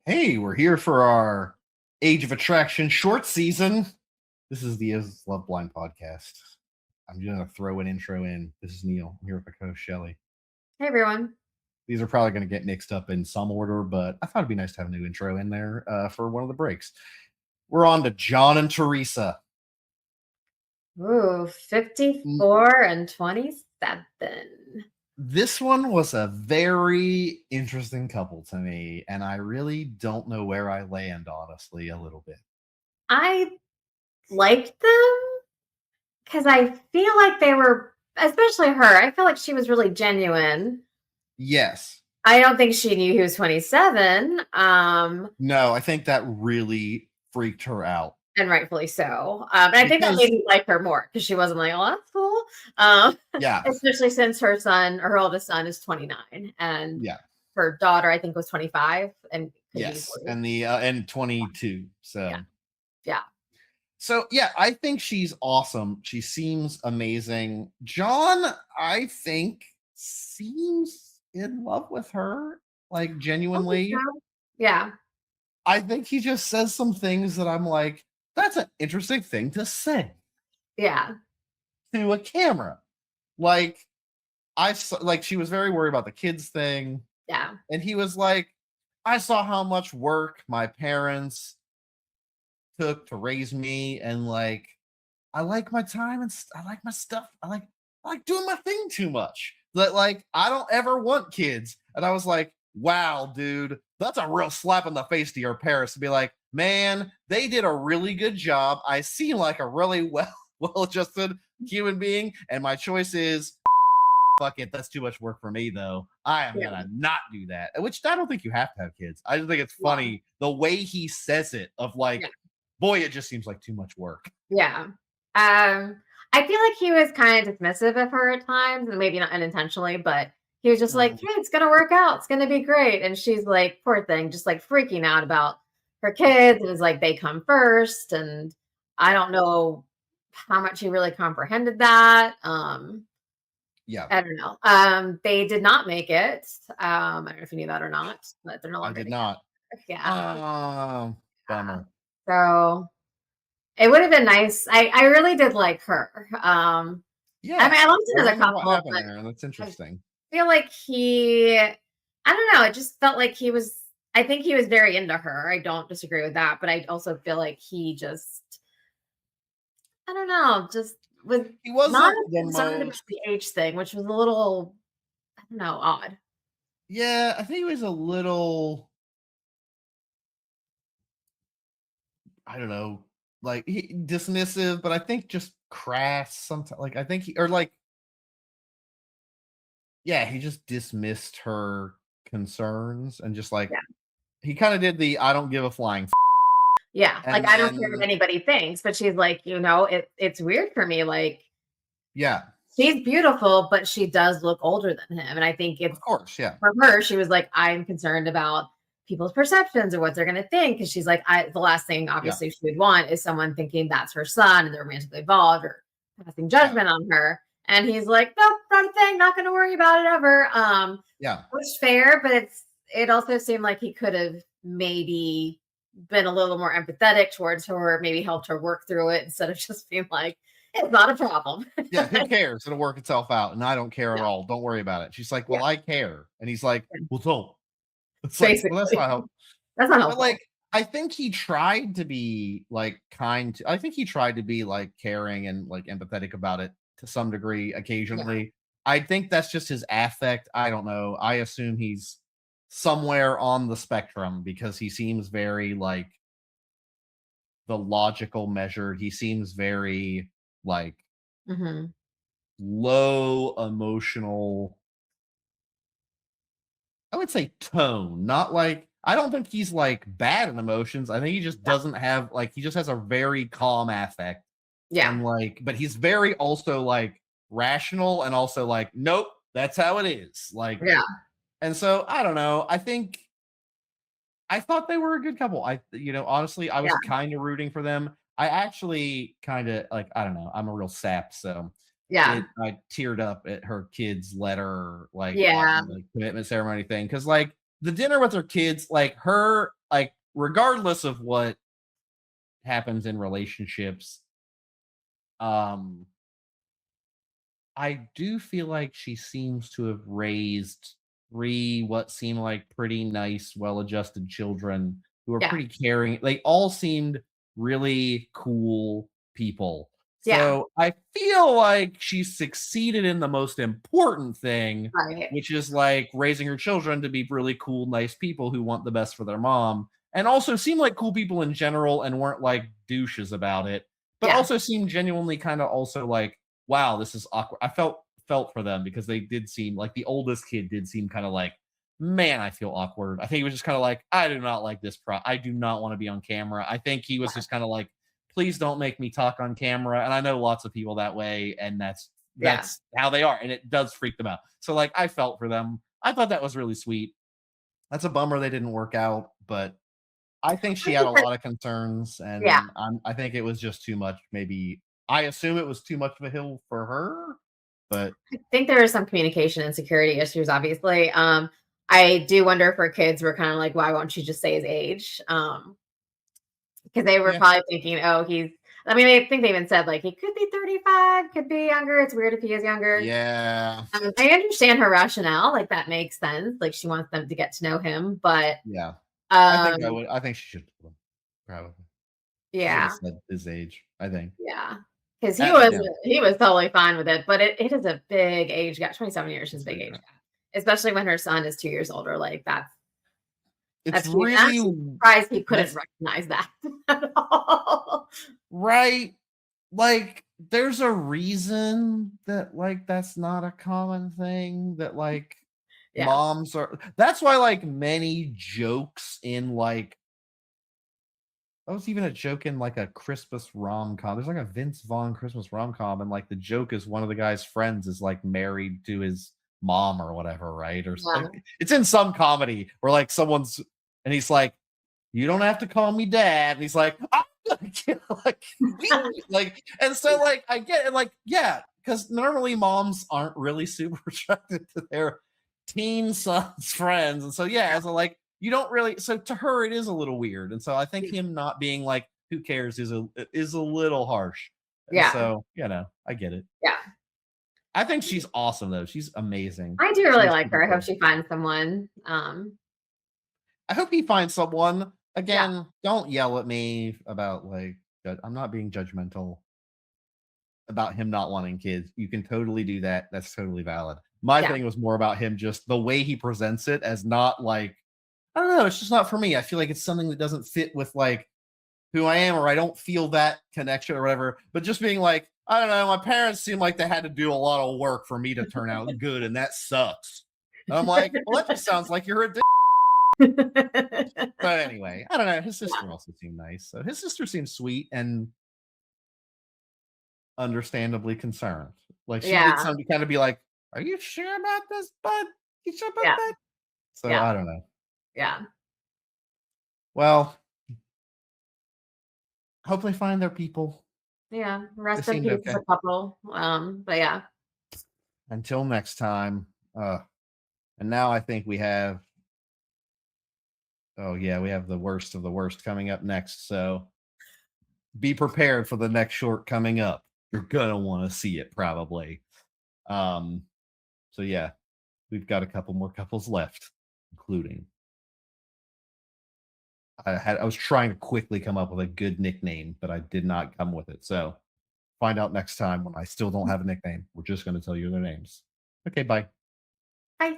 Hey, we're here for our Age of Attraction short season. This is the Is Love Blind podcast. I'm going to throw an intro in. This is Neil. I'm here with my co-host Shelly. Hey everyone. These are probably going to get mixed up in some order, but I thought it'd be nice to have a new intro in there for one of the breaks. We're on to John and Therea. Ooh, 54 and 27. This one was a very interesting couple to me, and I really don't know where I land, honestly, a little bit. I liked them because I feel like they were, especially her, I feel like she was really genuine. Yes. I don't think she knew he was 27. No, I think that really freaked her out. And rightfully so. And I think that made me like her more because she wasn't like, oh, that's cool. Yeah. Especially since her son, her oldest son, is 29. And Yeah. her daughter, I think, was 25. And yes. And 22. So yeah. So yeah, I think she's awesome. She seems amazing. John, I think, seems in love with her, like genuinely. Yeah. I think he just says some things that I'm like, that's an interesting thing to say. Yeah. To a camera. Like, she was very worried about the kids thing. Yeah. And he was like, I saw how much work my parents took to raise me, and like, I like my time and I like my stuff. I like doing my thing too much. That like I don't ever want kids. And I was like, wow, dude, that's a real slap in the face to your parents to be like, man, they did a really good job. I seem like a really well-adjusted human being, and my choice is fuck it. That's too much work for me, though. I am gonna not do that. Which I don't think you have to have kids. I just think it's funny the way he says it. Of like, boy, it just seems like too much work. Yeah. I feel like he was kind of dismissive of her at times, and maybe not unintentionally, but he was just like, hey, it's gonna work out, it's gonna be great. And she's like, poor thing, just like freaking out about her kids. It was like they come first, and I don't know how much he really comprehended that. Yeah. I don't know. They did not make it. I don't know if you knew that or not, but they're no longer I did not. Yeah. Bummer. So it would have been nice. I really did like her. Yeah. I mean, I loved it as a couple. What happened there? That's interesting. I feel like I don't know. It just felt like I think he was very into her. I don't disagree with that, but I also feel like he just, I don't know, he wasn't not concerned about the age thing, which was a little, I don't know, odd. Yeah, I think he was a little, I don't know, like dismissive, but I think just crass sometimes. Like I think he just dismissed her concerns and just like he kind of did the I don't give a flying. Yeah, like I don't care what anybody thinks, but she's like, it's weird for me. Like, yeah, she's beautiful, but she does look older than him, and I think it's of course, yeah. For her, she was like, I'm concerned about people's perceptions or what they're going to think, because she's like, the last thing obviously she would want is someone thinking that's her son and they're romantically involved or passing judgment on her. And he's like, nope, not a thing, not going to worry about it ever. Which is fair, but it also seemed like he could have maybe been a little more empathetic towards her, maybe helped her work through it instead of just being like, it's not a problem. Yeah, who cares? It'll work itself out, and I don't care at all. Don't worry about it. She's like, well, I care, and he's like, well, don't. It's like, well, that's not helpful. That's not helpful. But like, I think he tried to be like kind. I think he tried to be like caring and like empathetic about it to some degree occasionally. Yeah. I think that's just his affect. I don't know. I assume he's somewhere on the spectrum because he seems very like the logical measured. He seems very like low emotional, I would say tone, not like, I don't think he's like bad in emotions. I think he just doesn't have like, he just has a very calm affect. Yeah. And like, but he's very also like rational and also like, nope, that's how it is. Like, yeah. And so I don't know. I thought they were a good couple. Honestly, I was kind of rooting for them. I actually kind of like, I don't know. I'm a real sap. So yeah, I teared up at her kids' letter, like, yeah, commitment ceremony thing. Cause like the dinner with her kids, like her like regardless of what happens in relationships, um, I do feel like she seems to have raised 3 what seem like pretty nice, well-adjusted children who are Yeah. pretty caring. They all seemed really cool people. Yeah. So, I feel like she succeeded in the most important thing, Right. which is, like, raising her children to be really cool, nice people who want the best for their mom, and also seem like cool people in general and weren't, like, douches about it, but Yeah. also seemed genuinely kinda also like, wow, this is awkward. I felt for them because they did seem like the oldest kid did seem kind of like, man, I feel awkward. I think he was just kind of like, I do not like this I do not want to be on camera. I think he was just kind of like, please don't make me talk on camera. And I know lots of people that way, and Yeah. that's how they are, and it does freak them out. So like, I felt for them. I thought that was really sweet. That's a bummer they didn't work out, but I think I she had think a that lot of concerns, yeah. and I think it was just too much. Maybe I assume it was too much of a hill for her, but I think there are some communication and security issues, obviously. I do wonder if her kids were kind of like, why won't you just say his age? Because they were yeah, probably thinking, oh, I mean, I think they even said like he could be 35, could be younger. It's weird if he is younger. yeah, I understand her rationale, like that makes sense. Like she wants them to get to know him, but yeah. um, I think she should probably. She should have yeah, said his age. I think. yeah. Because Yeah, he was totally fine with it, but it is a big age gap. 27 years is a big age yeah. gap, especially when her son is 2 years older. Like It's that's huge. I'm actually really surprised he couldn't that's recognize that at all. right. Like, there's a reason that like that's not a common thing. That like Yeah, moms are. That's why like many jokes in like that was even a joke in like a Christmas rom-com. There's like a Vince Vaughn Christmas rom-com, and like the joke is one of the guy's friends is like married to his mom or whatever, right? yeah, It's in some comedy where like someone's and he's like, "You don't have to call me dad," and he's like, "I'm gonna kill like like," and so like I get it, like yeah, because normally moms aren't really super attracted to their teen son's friends, and so yeah, as a like you don't really so to her it is a little weird, and so I think him not being like who cares is a little harsh, and yeah, so I get it. yeah. I think she's awesome though. She's amazing. I do really She's like super her. I hope cool. she finds someone. I hope he finds someone. Yeah, Again, don't yell at me about like I'm not being judgmental about him not wanting kids. You can totally do that. That's totally valid. My yeah, thing was more about him just the way he presents it as not like I don't know, it's just not for me. I feel like it's something that doesn't fit with like who I am or I don't feel that connection or whatever. But just being like, I don't know, my parents seem like they had to do a lot of work for me to turn out good and that sucks. And I'm like, well, that just sounds like you're a dick. But anyway, I don't know. His sister also seemed nice. So his sister seemed sweet and understandably concerned. Like she did yeah, something to kind of be like, "Are you sure about this, bud? You sure about yeah, that?" So yeah, I don't know. yeah, Well, hopefully find their people. yeah. They Rest in seemed peace as okay. a couple. But yeah, Until next time. And now I think we have. Oh yeah, we have the worst of the worst coming up next. So be prepared for the next short coming up. You're gonna want to see it probably. Um. So yeah, we've got a couple more couples left, including I was trying to quickly come up with a good nickname, but I did not come with it. So find out next time when I still don't have a nickname. We're just going to tell you their names. Okay, bye. bye.